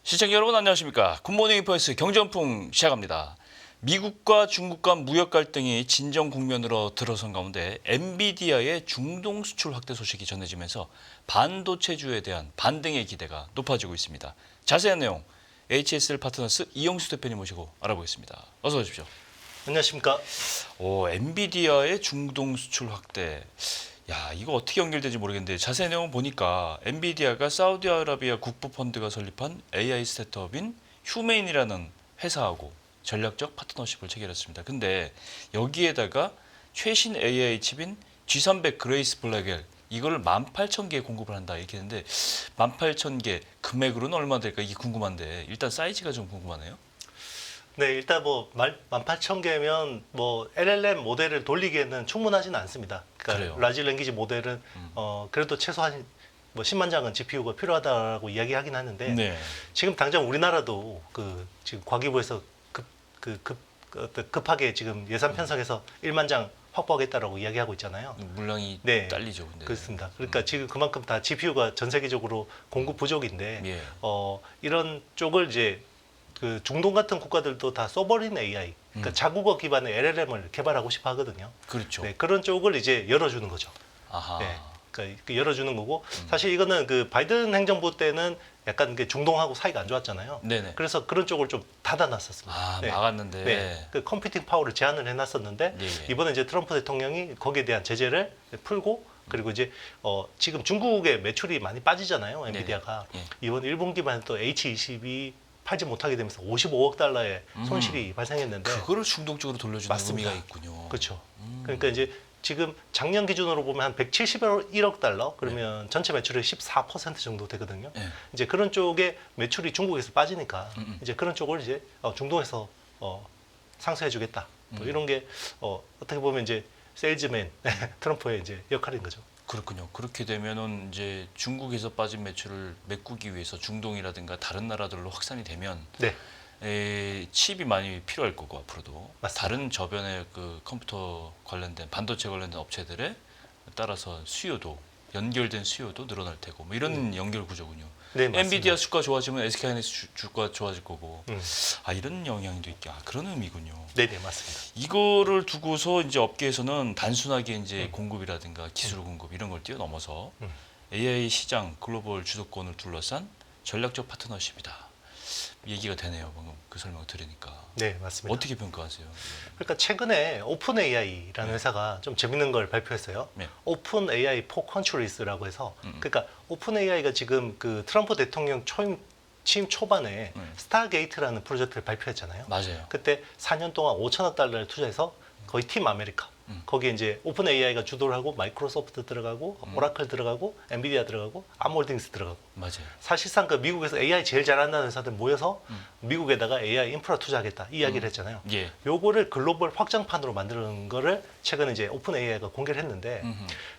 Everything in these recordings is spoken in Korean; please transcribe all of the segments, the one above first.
시청자 여러분 안녕하십니까. 굿모닝 인포에스 경제연풍 시작합니다. 미국과 중국 간 무역 갈등이 진정 국면으로 들어선 가운데 엔비디아의 중동 수출 확대 소식이 전해지면서 반도체주에 대한 반등의 기대가 높아지고 있습니다. 자세한 내용 HSL 파트너스 이영수 대표님 모시고 알아보겠습니다. 어서 오십시오. 안녕하십니까. 엔비디아의 중동 수출 확대. 야, 이거 어떻게 연결되지 모르겠는데 자세한 내용 보니까 엔비디아가 사우디아라비아 국부펀드가 설립한 AI 스타트업인 휴메인이라는 회사하고 전략적 파트너십을 체결했습니다. 근데 여기에다가 최신 AI 칩인 G300 그레이스 블랙엘 이걸 18,000개 공급을 한다 이렇게 했는데 18,000개 금액으로는 얼마 될까 이게 궁금한데 일단 사이즈가 좀 궁금하네요. 네, 일단 뭐 18,000개면 뭐 LLM 모델을 돌리기에는 충분하지는 않습니다. 그러니까 그래요. 라지 랭귀지 모델은 그래도 최소한 뭐 10만 장은 GPU가 필요하다고 이야기하긴 하는데 네. 지금 당장 우리나라도 지금 과기부에서 급하게 지금 예산 편성해서 1만 장 확보하겠다라고 이야기하고 있잖아요. 물량이 네. 딸리죠. 근데. 그렇습니다. 그러니까 지금 그만큼 다 GPU가 전 세계적으로 공급 부족인데 예. 이런 쪽을 이제 그 중동 같은 국가들도 다 써버린 AI, 그러니까 자국어 기반의 LLM을 개발하고 싶어 하거든요. 그렇죠. 네, 그런 쪽을 이제 열어주는 거죠. 아하. 네, 그러니까 열어주는 거고 사실 이거는 그 바이든 행정부 때는 약간 그 중동하고 사이가 안 좋았잖아요. 네네. 그래서 그런 쪽을 좀 닫아놨었습니다. 아, 네. 막았는데. 네, 그 컴퓨팅 파워를 제한을 해놨었는데 예, 예. 이번에 이제 트럼프 대통령이 거기에 대한 제재를 풀고 그리고 이제 지금 중국의 매출이 많이 빠지잖아요. 엔비디아가 예. 이번 1분기만 또 H22 팔지 못하게 되면서 55억 달러의 손실이 발생했는데 그거를 충동적으로 돌려주는 맞습니다. 의미가 있군요. 그렇죠. 그러니까 이제 지금 작년 기준으로 보면 한 171억 달러 그러면 전체 매출의 14% 정도 되거든요. 예. 이제 그런 쪽에 매출이 중국에서 빠지니까 이제 그런 쪽을 이제 중동에서 상쇄해주겠다. 뭐 이런 게 어떻게 보면 이제 세일즈맨 트럼프의 이제 역할인 거죠. 그렇군요. 그렇게 되면은 이제 중국에서 빠진 매출을 메꾸기 위해서 중동이라든가 다른 나라들로 확산이 되면 네, 칩이 많이 필요할 거고 앞으로도 맞습니다. 다른 저변의 그 컴퓨터 관련된 반도체 관련된 업체들에 따라서 수요도 연결된 수요도 늘어날 테고 뭐 이런 연결 구조군요. 네, 맞습니다. 엔비디아 주가 좋아지면 SK하이닉스 주가 좋아질 거고 음. 아 이런 영향도 있게 그런 의미군요. 네, 네, 맞습니다. 이거를 두고서 이제 업계에서는 단순하게 이제 공급이라든가 기술 공급 이런 걸 뛰어넘어서 AI 시장 글로벌 주도권을 둘러싼 전략적 파트너십이다. 얘기가 되네요. 방금 그 설명 들으니까. 네, 맞습니다. 어떻게 평가하세요? 그러니까 최근에 오픈 AI라는 회사가 좀 재밌는 걸 발표했어요. 네. 오픈 AI for Countries라고 해서 그러니까 오픈 AI가 지금 그 트럼프 대통령 취임 초반에 스타게이트라는 프로젝트를 발표했잖아요. 맞아요. 그때 4년 동안 5천억 달러를 투자해서 거의 팀 아메리카 거기에 이제 오픈 AI가 주도를 하고 마이크로소프트 들어가고 오라클 들어가고 엔비디아 들어가고 암홀딩스 들어가고 맞아요. 사실상 그 미국에서 AI 제일 잘한다는 회사들 모여서 미국에다가 AI 인프라 투자하겠다 이 이야기를 했잖아요. 예. 요거를 글로벌 확장판으로 만드는 거를 최근에 이제 오픈 AI가 공개를 했는데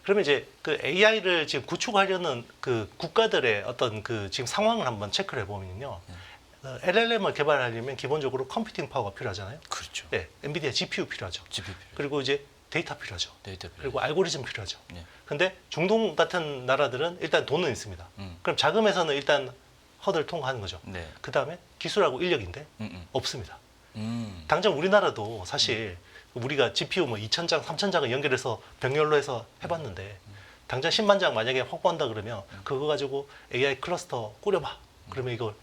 그러면 이제 그 AI를 지금 구축하려는 그 국가들의 어떤 그 지금 상황을 한번 체크를 해보면요. LLM을 개발하려면 기본적으로 컴퓨팅 파워가 필요하잖아요. 그렇죠. 네, 엔비디아 GPU 필요하죠. GPP. 그리고 이제 데이터 필요하죠. 데이터 그리고 알고리즘 필요하죠. 네. 근데 중동 같은 나라들은 일단 돈은 있습니다. 그럼 자금에서는 일단 허들 통과하는 거죠. 네. 그 다음에 기술하고 인력인데 음. 없습니다. 음. 당장 우리나라도 사실 우리가 GPU 뭐 2,000장, 3,000장을 연결해서 병렬로 해서 해봤는데 당장 10만 장 만약에 확보한다 그러면 그거 가지고 AI 클러스터 꾸려봐. 그러면 이걸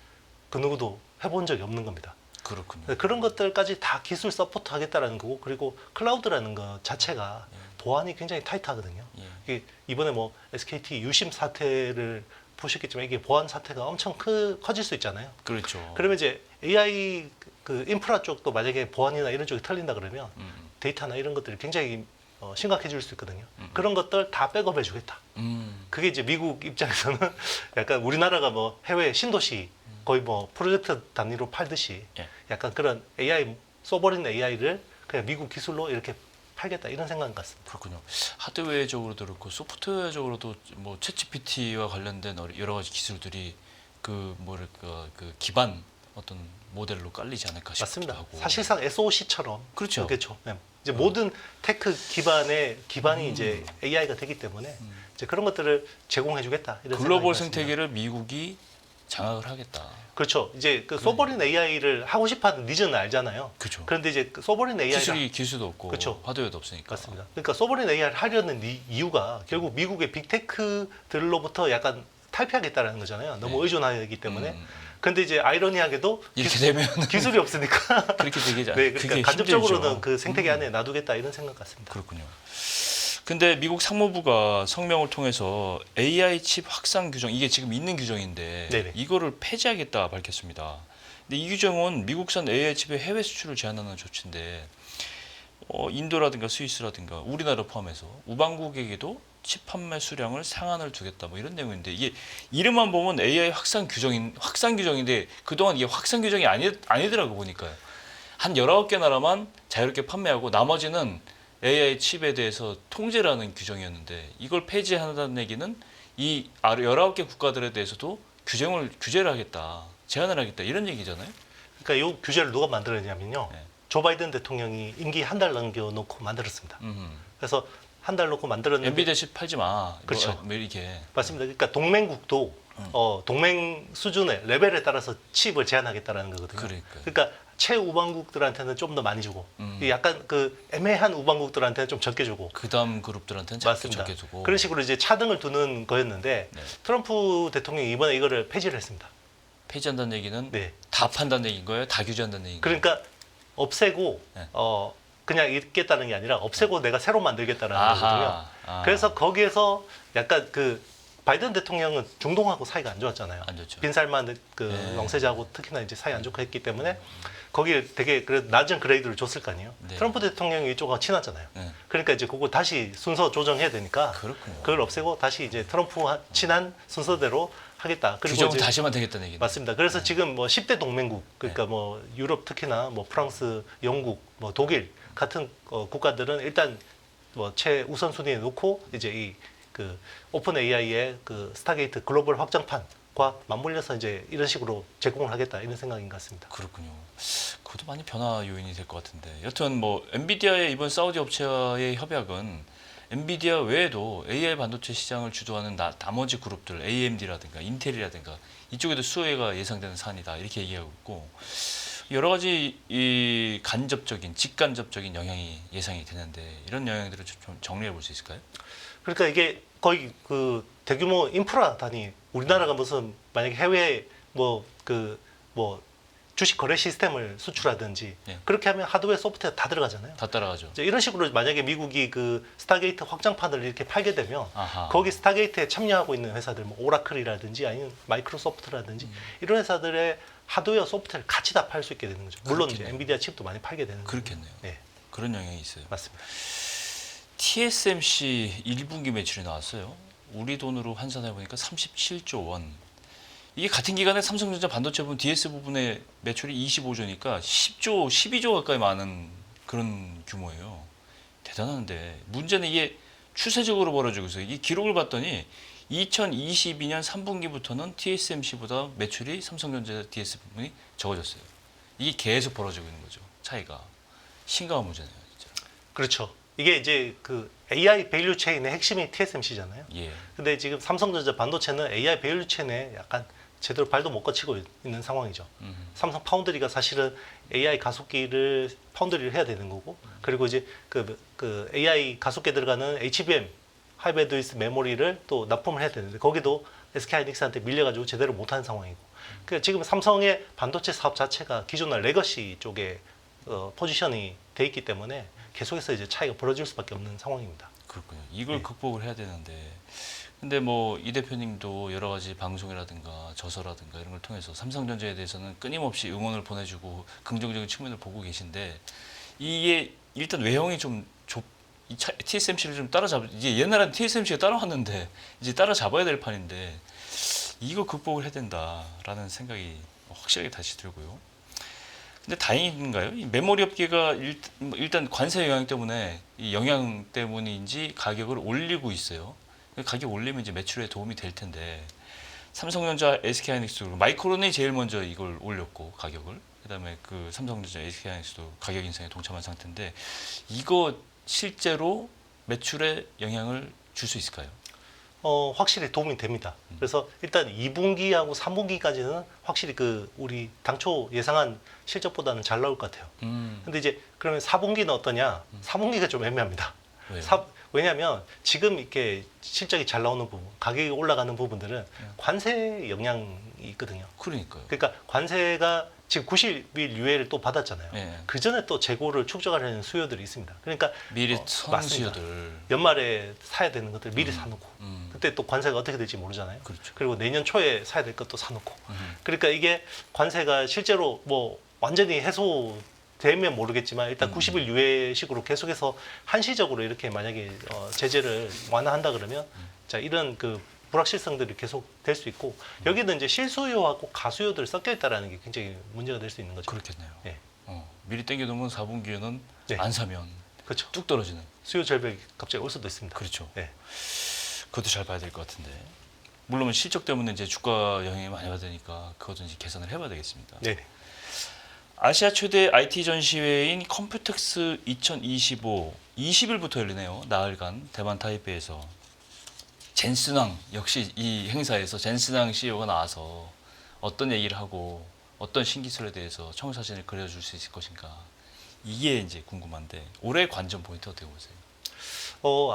그 누구도 해본 적이 없는 겁니다. 그렇군요. 그런 것들까지 다 기술 서포트 하겠다라는 거고 그리고 클라우드라는 것 자체가 보안이 굉장히 타이트하거든요. 이게 이번에 뭐 SKT 유심 사태를 보셨겠지만 이게 보안 사태가 엄청 커질 수 있잖아요. 그렇죠. 그러면 이제 AI 그 인프라 쪽도 만약에 보안이나 이런 쪽이 털린다 그러면 데이터나 이런 것들이 굉장히 심각해질 수 있거든요. 그런 것들 다 백업해 주겠다. 그게 이제 미국 입장에서는 약간 우리나라가 뭐 해외 신도시 거의 뭐 프로젝트 단위로 팔듯이 예. 약간 그런 AI 써버린 AI를 그냥 미국 기술로 이렇게 팔겠다 이런 생각 같습니다. 그렇군요. 하드웨어적으로도 그렇고 소프트웨어적으로도 뭐 챗GPT와 관련된 여러 가지 기술들이 그 뭐랄까 그 기반 어떤 모델로 깔리지 않을까 싶기도 맞습니다. 하고. 사실상 SOC처럼 그렇죠. 그렇죠. 네. 이제 모든 테크 기반이 이제 AI가 되기 때문에 이제 그런 것들을 제공해주겠다 이런 글로벌 생각이 같습니다. 생태계를 미국이 장악을 하겠다. 그렇죠. 이제 그 소버린 AI를 하고 싶어하는 니즈는 알잖아요. 그렇죠. 그런데 이제 그 소버린 AI를 기술도 없고 그쵸. 하드웨어도 없으니까. 맞습니다. 그러니까 소버린 AI를 하려는 이유가 결국 미국의 빅테크들로부터 약간 탈피하겠다라는 거잖아요. 너무 네. 의존하기 때문에. 근데 이제 아이러니하게도 이렇게 되면 기술이 없으니까 그렇게 되게 네, 그게 그러니까 간접적으로는 힘들죠. 그 생태계 안에 놔두겠다 이런 생각 같습니다. 그렇군요. 근데 미국 상무부가 성명을 통해서 AI 칩 확산 규정 이게 지금 있는 규정인데 네네. 이거를 폐지하겠다 밝혔습니다. 근데 이 규정은 미국산 AI 칩의 해외 수출을 제한하는 조치인데 인도라든가 스위스라든가 우리나라 포함해서 우방국에게도 칩 판매 수량을 상한을 두겠다 뭐 이런 내용인데 이게 이름만 보면 AI 확산 규정인데 그동안 이게 확산 규정이 아니더라고 보니까요. 한 19개 나라만 자유롭게 판매하고 나머지는 AI 칩에 대해서 통제를 하는 규정이었는데 이걸 폐지한다는 얘기는 이 19개 국가들에 대해서도 규제를 하겠다, 제한을 하겠다 이런 얘기잖아요. 그러니까 이 규제를 누가 만들었냐면요. 네. 조 바이든 대통령이 임기 한 달 남겨놓고 만들었습니다. 그래서 한 달 놓고 만들었는데 엔비디아 칩 팔지 마. 그렇죠. 뭐 이렇게. 맞습니다. 그러니까 동맹국도 동맹 수준의 레벨에 따라서 칩을 제한하겠다라는 거거든요. 그러니까 최우방국들한테는 좀 더 많이 주고 약간 그 애매한 우방국들한테는 좀 적게 주고 그다음 그룹들한테는 맞습니다. 적게 주고 그런 식으로 이제 차등을 두는 거였는데 네. 트럼프 대통령이 이번에 이거를 폐지를 했습니다. 폐지한다는 얘기는 네. 다 판다는 얘기인 거예요? 다 규제한다는 얘기인 거예요? 그러니까 없애고 네. 그냥 있겠다는 게 아니라 없애고 내가 새로 만들겠다는 거거든요. 아하. 그래서 거기에서 약간 그 바이든 대통령은 중동하고 사이가 안 좋았잖아요. 안 좋죠. 빈살만 그 네. 왕세자하고 특히나 이제 사이 안 좋고 했기 때문에 거기에 되게 낮은 그레이드를 줬을 거 아니에요. 네. 트럼프 대통령이 이쪽하고 친하잖아요. 네. 그러니까 이제 그거 다시 순서 조정해야 되니까 그렇군요. 그걸 없애고 다시 이제 트럼프 친한 순서대로 하겠다. 그리고 규정은 이제 다시만 되겠다는 얘기네. 맞습니다. 그래서 지금 뭐 10대 동맹국 그러니까 네. 뭐 유럽 특히나 뭐 프랑스, 영국, 뭐 독일 같은 국가들은 일단 뭐 최우선 순위에 놓고 이제 이 그 오픈 AI의 그 스타게이트 글로벌 확장판과 맞물려서 이제 이런 식으로 제공을 하겠다 이런 생각인 것 같습니다. 그렇군요. 그것도 많이 변화 요인이 될 것 같은데. 여튼 뭐 엔비디아의 이번 사우디 업체와의 협약은 엔비디아 외에도 AI 반도체 시장을 주도하는 나머지 그룹들 AMD라든가 인텔이라든가 이쪽에도 수혜가 예상되는 사안이다 이렇게 얘기하고 있고 여러 가지 이 직간접적인 영향이 예상이 되는데 이런 영향들을 좀 정리해 볼 수 있을까요? 그러니까 이게 거의 그 대규모 인프라 단위 우리나라가 무슨 만약에 해외 뭐 주식 거래 시스템을 수출하든지 네. 그렇게 하면 하드웨어 소프트웨어 다 들어가잖아요. 다 따라가죠. 이제 이런 식으로 만약에 미국이 그 스타게이트 확장판을 이렇게 팔게 되면 아하. 거기 스타게이트에 참여하고 있는 회사들 뭐 오라클이라든지 아니면 마이크로소프트라든지 이런 회사들의 하드웨어 소프트웨어를 같이 다 팔 수 있게 되는 거죠. 물론 이제 그렇겠네요. 엔비디아 칩도 많이 팔게 되는 거죠. 그렇겠네요. 네, 그런 영향이 있어요. 맞습니다. TSMC 1분기 매출이 나왔어요. 우리 돈으로 환산해 보니까 37조 원. 이게 같은 기간에 삼성전자 반도체 부분 DS 부분의 매출이 25조니까 10조, 12조 가까이 많은 그런 규모예요. 대단한데 문제는 이게 추세적으로 벌어지고 있어요. 이 기록을 봤더니 2022년 3분기부터는 TSMC보다 매출이 삼성전자 DS 부분이 적어졌어요. 이게 계속 벌어지고 있는 거죠. 차이가. 심각한 문제네요. 진짜. 그렇죠. 이게 이제 그 AI 밸류 체인의 핵심이 TSMC잖아요. 예. 근데 지금 삼성전자 반도체는 AI 밸류 체인에 약간 제대로 발도 못 거치고 있는 상황이죠. 삼성 파운드리가 사실은 AI 가속기를 파운드리를 해야 되는 거고, 그리고 이제 그 AI 가속기에 들어가는 HBM 하이밴드위스 메모리를 또 납품을 해야 되는데 거기도 SK하이닉스한테 밀려가지고 제대로 못하는 상황이고. 그러니까 지금 삼성의 반도체 사업 자체가 기존의 레거시 쪽에 포지션이 돼 있기 때문에 계속해서 이제 차이가 벌어질 수밖에 없는 상황입니다. 그렇군요. 이걸 네. 극복을 해야 되는데 근데 뭐 이 대표님도 여러 가지 방송이라든가 저서라든가 이런 걸 통해서 삼성전자에 대해서는 끊임없이 응원을 보내주고 긍정적인 측면을 보고 계신데 이게 일단 외형이 좀 TSMC를 좀 이제 옛날에는 TSMC가 따라왔는데 이제 따라잡아야 될 판인데 이거 극복을 해야 된다라는 생각이 확실하게 다시 들고요. 근데 다행인가요? 이 메모리 업계가 일단 관세 영향 때문에 이 영향 때문인지 가격을 올리고 있어요. 가격 올리면 이제 매출에 도움이 될 텐데 삼성전자, SK하이닉스 마이크론이 제일 먼저 이걸 올렸고 가격을 그다음에 그 삼성전자, SK하이닉스도 가격 인상에 동참한 상태인데 이거 실제로 매출에 영향을 줄 수 있을까요? 확실히 도움이 됩니다. 그래서 일단 2분기하고 3분기까지는 확실히 그 우리 당초 예상한 실적보다는 잘 나올 것 같아요. 근데 이제 그러면 4분기는 어떠냐? 4분기가 좀 애매합니다. 왜요? 왜냐하면 지금 이렇게 실적이 잘 나오는 부분, 가격이 올라가는 부분들은 관세 영향이 있거든요. 그러니까요. 그러니까 관세가 지금 90일 유예를 또 받았잖아요. 예. 그 전에 또 재고를 축적하려는 수요들이 있습니다. 그러니까 미리 맞습니다. 선수여들. 연말에 사야 되는 것들 미리 사놓고 그때 또 관세가 어떻게 될지 모르잖아요. 그렇죠. 그리고 내년 초에 사야 될 것도 사놓고 그러니까 이게 관세가 실제로 뭐 완전히 해소되면 모르겠지만 일단 90일 유예식으로 계속해서 한시적으로 이렇게 만약에 제재를 완화한다 그러면 자 이런 그 불확실성들이 계속 될 수 있고 여기는 이제 실수요하고 가수요들 섞여 있다라는 게 굉장히 문제가 될 수 있는 거죠. 그렇겠네요. 예. 미리 땡겨두면 4분기에는 네. 안 사면 그렇죠. 뚝 떨어지는. 수요 절벽이 갑자기 올 수도 있습니다. 그렇죠. 네. 그것도 잘 봐야 될 것 같은데. 물론 실적 때문에 이제 주가 영향이 많이 받으니까 그것도 이제 계산을 해봐야 되겠습니다. 네. 아시아 최대 IT 전시회인 컴퓨텍스 2025 20일부터 열리네요. 나흘간 대만 타이베이에서 젠스낭 역시 이 행사에서 젠스낭 CEO가 나와서 어떤 얘기를 하고 어떤 신기술에 대해서 청사진을 그려줄 수 있을 것인가 이게 이제 궁금한데 올해 관전 포인트 어떻게 보세요?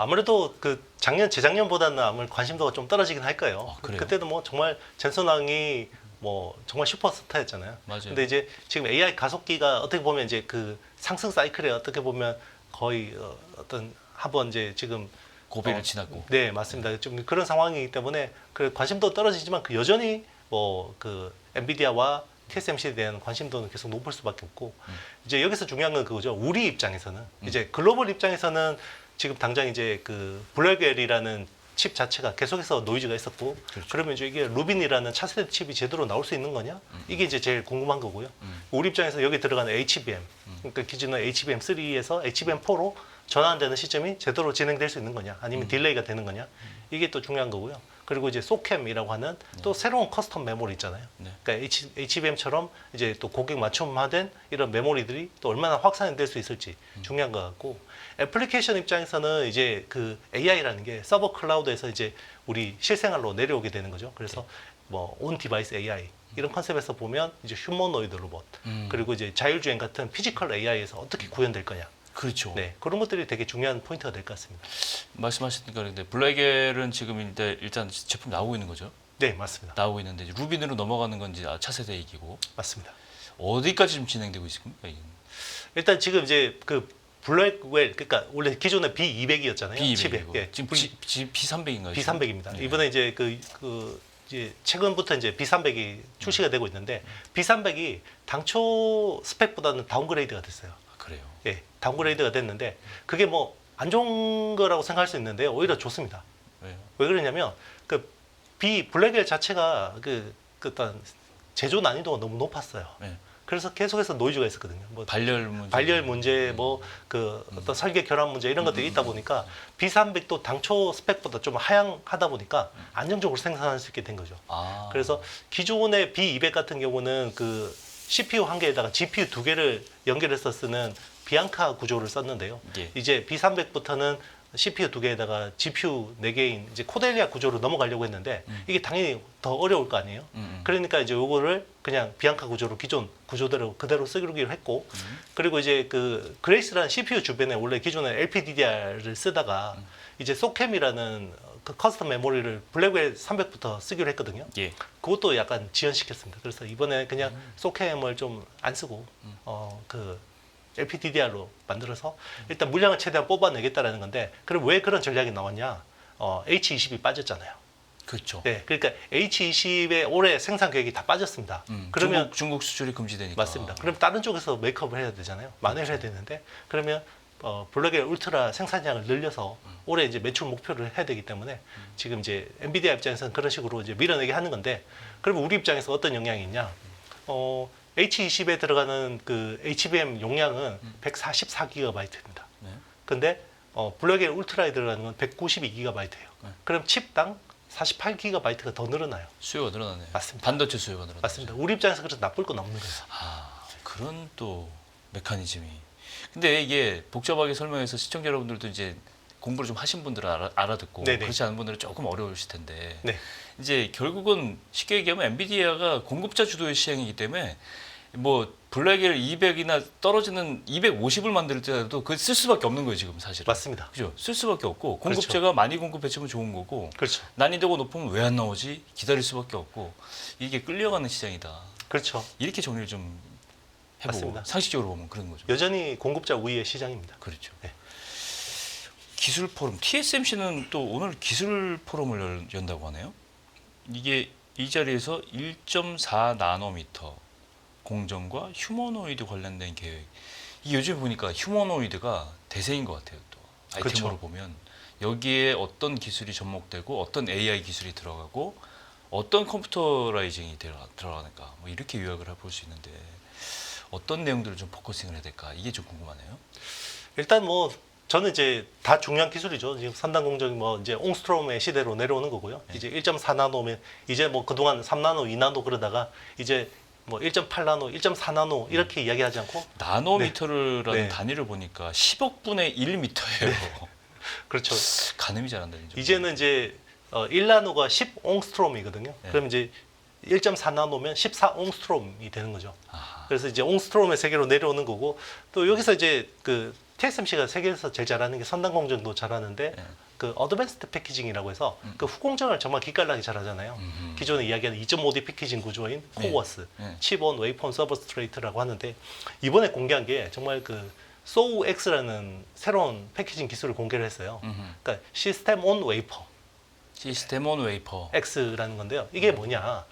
아무래도 그 재작년보다는 아무래도 관심도가 좀 떨어지긴 할 거예요. 그래요? 그때도 뭐 정말 젠슨왕이 뭐 정말 슈퍼스타였잖아요. 맞아요. 근데 이제 지금 AI 가속기가 어떻게 보면 이제 그 상승 사이클에 어떻게 보면 거의 어떤 한번 이제 지금 고비를 지났고. 네, 맞습니다. 좀 그런 상황이기 때문에 그 관심도 떨어지지만 그 여전히 뭐 그 엔비디아와 TSMC에 대한 관심도는 계속 높을 수밖에 없고 이제 여기서 중요한 건 그거죠. 우리 입장에서는 이제 글로벌 입장에서는 지금 당장 이제 그 블랙웰이라는 칩 자체가 계속해서 노이즈가 있었고 그렇죠. 그러면 이제 이게 루빈이라는 차세대 칩이 제대로 나올 수 있는 거냐? 이게 이제 제일 궁금한 거고요. 우리 입장에서 여기 들어가는 HBM 그러니까 기존의 HBM3에서 HBM4로 전환되는 시점이 제대로 진행될 수 있는 거냐? 아니면 딜레이가 되는 거냐? 이게 또 중요한 거고요. 그리고 이제 소캠이라고 하는 또 새로운 커스텀 메모리 있잖아요. 네. 그러니까 HBM처럼 이제 또 고객 맞춤화된 이런 메모리들이 또 얼마나 확산이 될 수 있을지 중요한 것 같고 애플리케이션 입장에서는 이제 그 AI라는 게 서버 클라우드에서 이제 우리 실생활로 내려오게 되는 거죠. 그래서 뭐 온 디바이스 AI 이런 컨셉에서 보면 이제 휴머노이드 로봇 그리고 이제 자율주행 같은 피지컬 AI에서 어떻게 구현될 거냐. 그렇죠. 네, 그런 것들이 되게 중요한 포인트가 될 것 같습니다. 말씀하셨으니까 그런데 블랙웰은 지금 일단 제품 나오고 있는 거죠? 네, 맞습니다. 나오고 있는데 이제 루빈으로 넘어가는 건 이제 차세대 얘기고 맞습니다. 어디까지 지금 진행되고 있습니까? 이게? 일단 지금 이제 그 블랙웰 그러니까 원래 기존에 B200이었잖아요. B200이고 예, 지금 B300인가요? B300입니다. 네. 이번에 이제 이제 최근부터 이제 B300이 출시가 되고 있는데 B300이 당초 스펙보다는 다운그레이드가 됐어요. 그래요. 예, 다운그레이드가 됐는데 그게 뭐 안 좋은 거라고 생각할 수 있는데 오히려 좋습니다. 왜요? 왜 그러냐면 그 블랙웰 자체가 그 어떤 제조 난이도가 너무 높았어요. 네. 그래서 계속해서 노이즈가 있었거든요. 뭐 발열 문제, 뭐 그 어떤 설계 결함 문제 이런 것들이 있다 보니까 B300도 당초 스펙보다 좀 하향하다 보니까 안정적으로 생산할 수 있게 된 거죠. 아. 그래서 기존의 B200 같은 경우는 그 CPU 한 개에다가 GPU 두 개를 연결해서 쓰는 비앙카 구조를 썼는데요. 예. 이제 B300부터는 CPU 두 개에다가 GPU 네 개인 이제 코델리아 구조로 넘어가려고 했는데 이게 당연히 더 어려울 거 아니에요. 그러니까 이제 요거를 그냥 비앙카 구조로 기존 구조대로 그대로 쓰기로 했고 그리고 이제 그 그레이스라는 CPU 주변에 원래 기존에 LPDDR을 쓰다가 이제 소캠이라는 그 커스텀 메모리를 블랙웰 300부터 쓰기로 했거든요. 예. 그것도 약간 지연시켰습니다. 그래서 이번에 그냥 소캠을 좀 안 쓰고 그 LPDDR로 만들어서 일단 물량을 최대한 뽑아내겠다라는 건데 그럼 왜 그런 전략이 나왔냐? H20이 빠졌잖아요. 그렇죠. 네, 그러니까 H20의 올해 생산 계획이 다 빠졌습니다. 그러면 중국 수출이 금지되니까. 맞습니다. 그럼 다른 쪽에서 메이크업을 해야 되잖아요. 만회를 해야 되는데 그러면 블랙웰 울트라 생산량을 늘려서 올해 이제 매출 목표를 해야 되기 때문에 지금 이제 엔비디아 입장에서는 그런 식으로 이제 밀어내게 하는 건데 그러면 우리 입장에서 어떤 영향이 있냐? H20에 들어가는 그 HBM 용량은 144GB입니다. 네. 근데 블랙웰 울트라에 들어가는 건 192GB예요. 네. 그럼 칩당 48GB가 더 늘어나요. 수요가 늘어나네요. 맞습니다. 반도체 수요가 늘어나요. 맞습니다. 우리 입장에서 그래서 나쁠 건 없는 거예요. 아, 그런 또 메커니즘이. 근데 이게 복잡하게 설명해서 시청자 여러분들도 이제 공부를 좀 하신 분들은 알아듣고 네네. 그렇지 않은 분들은 조금 어려우실 텐데 네. 이제 결국은 쉽게 얘기하면 엔비디아가 공급자 주도의 시장이기 때문에 뭐 블랙엘 200이나 떨어지는 250을 만들 때도 그 쓸 수밖에 없는 거예요 지금 사실은. 맞습니다. 그죠? 쓸 수밖에 없고 그렇죠. 공급자가 많이 공급해주면 좋은 거고 그렇죠. 난이도가 높으면 왜 안 나오지? 기다릴 수밖에 없고 이게 끌려가는 시장이다. 그렇죠. 이렇게 정리를 좀 해보고 맞습니다. 상식적으로 보면 그런 거죠. 여전히 공급자 우위의 시장입니다. 그렇죠. 네. 기술 포럼 TSMC는 또 오늘 기술 포럼을 연다고 하네요. 이게 이 자리에서 1.4 나노미터 공정과 휴머노이드 관련된 계획. 이 요즘 보니까 휴머노이드가 대세인 것 같아요. 또 아이템으로 그렇죠. 보면 여기에 어떤 기술이 접목되고 어떤 AI 기술이 들어가고 어떤 컴퓨터라이징이 들어가는가 뭐 이렇게 요약을 해볼 수 있는데 어떤 내용들을 좀 포커싱을 해야 될까 이게 좀 궁금하네요. 일단 뭐 저는 이제 다 중요한 기술이죠. 지금 산단 공정이 뭐 이제 옹스트롬의 시대로 내려오는 거고요. 네. 이제 1.4나노면 이제 뭐 그동안 3나노, 2나노 그러다가 이제 뭐 1.8나노, 1.4나노 이렇게 이야기하지 않고 나노미터라는 네. 단위를 보니까 10억 분의 1미터예요. 그렇죠. 가늠이 잘 안 되는 점. 이제는 이제 1나노가 10옹스트롬이거든요. 네. 그럼 이제 1.4나노면 14옹스트롬이 되는 거죠. 아하. 그래서 이제 옹스트롬의 세계로 내려오는 거고 또 여기서 이제 그 TSMC가 세계에서 제일 잘하는 게 선단 공정도 잘하는데 네. 그 어드밴스드 패키징이라고 해서 그 후공정을 정말 기깔나게 잘하잖아요. 음흠. 기존에 이야기하는 2.5D 패키징 구조인 네. 코어스, 네. 칩온, 웨이폰, 서브스트레이트라고 하는데 이번에 공개한 게 정말 그 SOX라는 새로운 패키징 기술을 공개를 했어요. 음흠. 그러니까 시스템 온 웨이퍼 시스템 온 웨이퍼. X라는 건데요. 이게 뭐냐?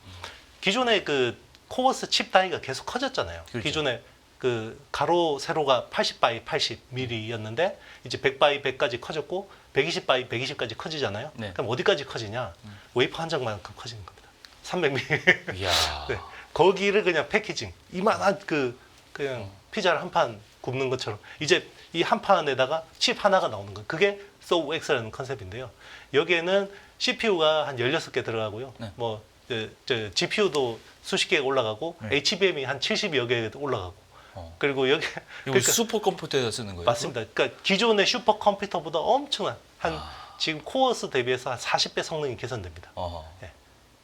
기존에 그 코어스 칩 단위가 계속 커졌잖아요. 그렇죠. 기존에 그 가로 세로가 80바이 80mm였는데 이제 100바이 100까지 커졌고 120바이 120까지 커지잖아요. 네. 그럼 어디까지 커지냐? 웨이퍼 한 장만큼 커지는 겁니다. 300mm. 이야. 네. 거기를 그냥 패키징 이만한 그 그냥 피자를 한 판 굽는 것처럼 이제 이 한 판에다가 칩 하나가 나오는 거. 그게 SOX라는 컨셉인데요. 여기에는 CPU가 한 16개 들어가고요. 네. 뭐 GPU도 수십 개가 올라가고 네. HBM이 한 70여 개 올라가고 그리고 여기 이거 그러니까 슈퍼컴퓨터에다 쓰는 거예요? 맞습니다. 그러니까 기존의 슈퍼컴퓨터보다 엄청난 한 지금 코어스 대비해서 한 40배 성능이 개선됩니다.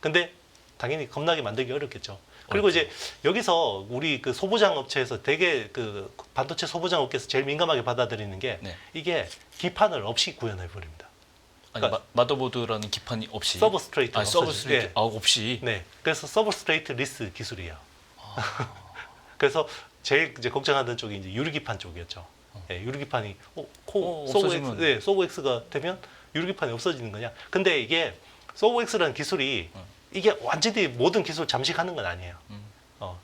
근데 당연히 겁나게 만들기 어렵겠죠. 그리고 어렵죠. 이제 여기서 우리 그 소부장 업체에서 되게 그 반도체 소부장 업계에서 제일 민감하게 받아들이는 게 네. 이게 기판을 없이 구현해 버립니다. 아니 그러니까 마더보드라는 기판이 없이 서브스트레이트 서브스트레이트 없이 네. 그래서 서브스트레이트 리스 기술이에요. 그래서 제일 이제 걱정하던 쪽이 이제 유리기판 쪽이었죠. 예, 유리기판이 없어지면. 소브엑스가 되면 유리기판이 없어지는 거냐? 근데 이게 소브엑스라는 기술이 이게 완전히 모든 기술 잠식하는 건 아니에요.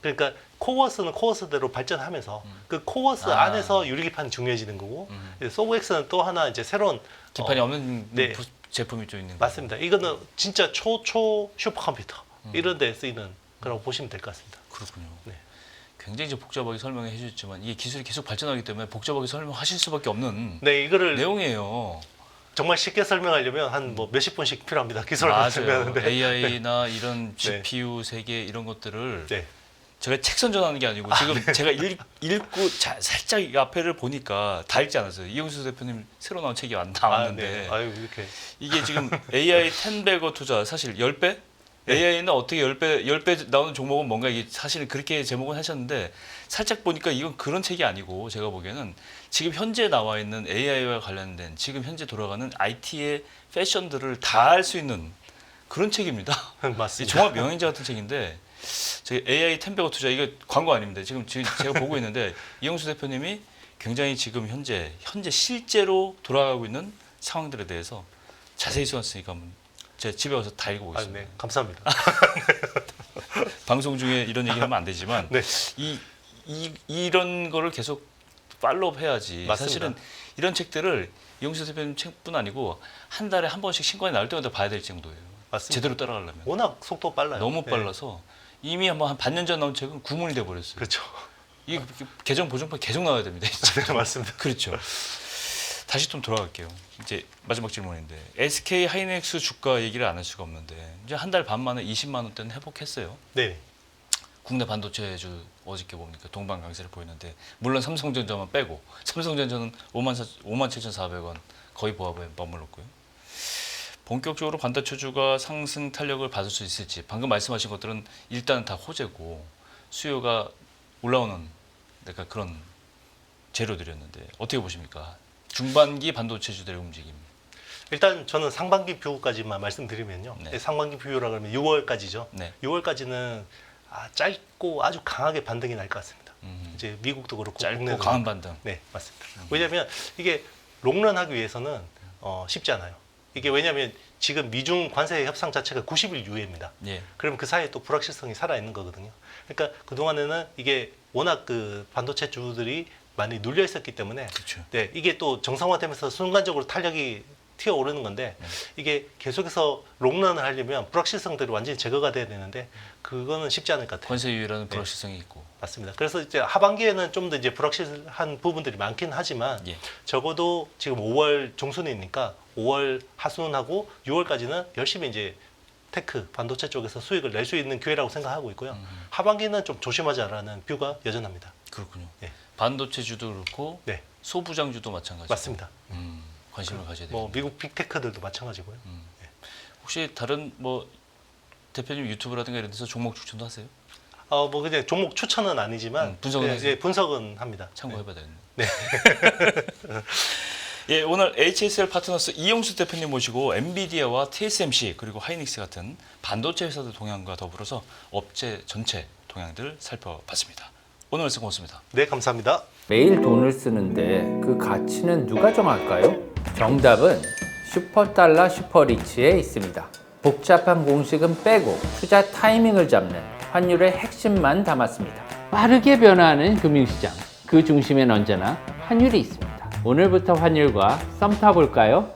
그러니까 코어스는 코어스대로 발전하면서 그 코어스 안에서 유리기판이 중요해지는 거고 소브엑스는 또 하나 이제 새로운 기판이 없는 네. 제품이 좀 있는 거예요. 맞습니다. 이거는 진짜 초초 슈퍼컴퓨터 이런 데 쓰이는 거라고 보시면 될 것 같습니다. 그렇군요. 네. 굉장히 좀 복잡하게 설명해 주셨지만 이게 기술이 계속 발전하기 때문에 복잡하게 설명하실 수밖에 없는 네, 이거를 내용이에요. 정말 쉽게 설명하려면 한 뭐 몇십 분씩 필요합니다. 기술을 설명하는데. AI나 이런 네. GPU 세계 이런 것들을 네. 제가 책 선전하는 게 아니고 지금 제가 읽고 살짝 이 앞에를 보니까 다 읽지 않았어요. 이영수 대표님 새로 나온 책이 안 나왔는데 네. 아유, 이렇게. 이게 지금 AI 10배거 투자 사실 10배? 네. AI는 어떻게 10배 나오는 종목은 뭔가 이게 사실은 그렇게 제목은 하셨는데 살짝 보니까 이건 그런 책이 아니고 제가 보기에는 지금 현재 나와 있는 AI와 관련된 지금 현재 돌아가는 IT의 패션들을 다 알 수 있는 그런 책입니다. 이 맞습니다. 종합 명인자 같은 책인데 제 AI 10배거 투자 이거 광고 아닙니다. 지금 제가 보고 있는데 이영수 대표님이 굉장히 지금 현재 실제로 돌아가고 있는 상황들에 대해서 자세히 써놨으니까 한번 제가 집에 와서 다 아, 읽어보겠습니다. 네. 감사합니다. 방송 중에 이런 얘기하면 안 되지만 네. 이런 거를 계속 팔로우 해야지. 맞습니다. 사실은 이런 책들을 이영수 대표님 책뿐 아니고 한 달에 한 번씩 신간이 나올 때마다 봐야 될 정도예요. 맞습니다. 제대로 따라가려면. 워낙 속도 빨라요. 너무 네. 빨라서 이미 한 반년 전 나온 책은 구문이 돼 버렸어요. 그렇죠. 이 계정 보정판 계속 나와야 됩니다. 진짜. 네, 맞습니다. 그렇죠. 다시 좀 돌아갈게요. 이제 마지막 질문인데 SK 하이닉스 주가 얘기를 안 할 수가 없는데 이제 한 달 반 만에 20만 원대는 회복했어요. 네. 국내 반도체주 어저께 보니까 동반 강세를 보이는데 물론 삼성전자만 빼고 삼성전자는 57,400원 거의 보합에 머물렀고요. 본격적으로 반도체주가 상승 탄력을 받을 수 있을지 방금 말씀하신 것들은 일단은 다 호재고 수요가 올라오는 약간 그런 재료들이었는데 어떻게 보십니까? 중반기 반도체주들의 움직임. 일단 저는 상반기 뷰까지만 말씀드리면요. 네. 상반기 뷰라 그러면 6월까지죠. 네. 6월까지는 짧고 아주 강하게 반등이 날 것 같습니다. 이제 미국도 그렇고 짧고 국내도 강한 그렇고. 반등. 네, 맞습니다. 왜냐하면 이게 롱런하기 위해서는 쉽지 않아요. 이게 왜냐하면 지금 미중 관세 협상 자체가 90일 이후입니다. 예. 그러면 그 사이에 또 불확실성이 살아 있는 거거든요. 그러니까 그 동안에는 이게 워낙 그 반도체 주들이 많이 눌려 있었기 때문에 그렇죠. 네, 이게 또 정상화되면서 순간적으로 탄력이 튀어오르는 건데 이게 계속해서 롱런을 하려면 불확실성들이 완전히 제거가 돼야 되는데 그거는 쉽지 않을 것 같아요. 관세 유예라는 불확실성이 있고. 맞습니다. 그래서 이제 하반기에는 좀 더 이제 불확실한 부분들이 많긴 하지만 예. 적어도 지금 5월 중순이니까 5월 하순하고 6월까지는 열심히 이제 테크 반도체 쪽에서 수익을 낼 수 있는 기회라고 생각하고 있고요. 하반기는 좀 조심하자라는 뷰가 여전합니다. 그렇군요. 네. 반도체주도 그렇고 네, 소부장주도 마찬가지고. 맞습니다. 관심을 가져야 돼요. 뭐 미국 빅테크들도 마찬가지고요. 혹시 다른 뭐 대표님 유튜브라든가 이런 데서 종목 추천도 하세요? 뭐 그냥 종목 추천은 아니지만 분석은 네, 하세요? 예, 분석은 합니다. 참고해봐야 되겠네. 네. 예, 오늘 HSL 파트너스 이용수 대표님 모시고 엔비디아와 TSMC 그리고 하이닉스 같은 반도체 회사들 동향과 더불어서 업체 전체 동향들 살펴봤습니다. 오늘 말씀 고맙습니다. 네, 감사합니다. 매일 돈을 쓰는데 그 가치는 누가 정할까요? 정답은 슈퍼달러 슈퍼리치에 있습니다. 복잡한 공식은 빼고 투자 타이밍을 잡는 환율의 핵심만 담았습니다. 빠르게 변화하는 금융시장, 그 중심엔 언제나 환율이 있습니다. 오늘부터 환율과 썸 타볼까요?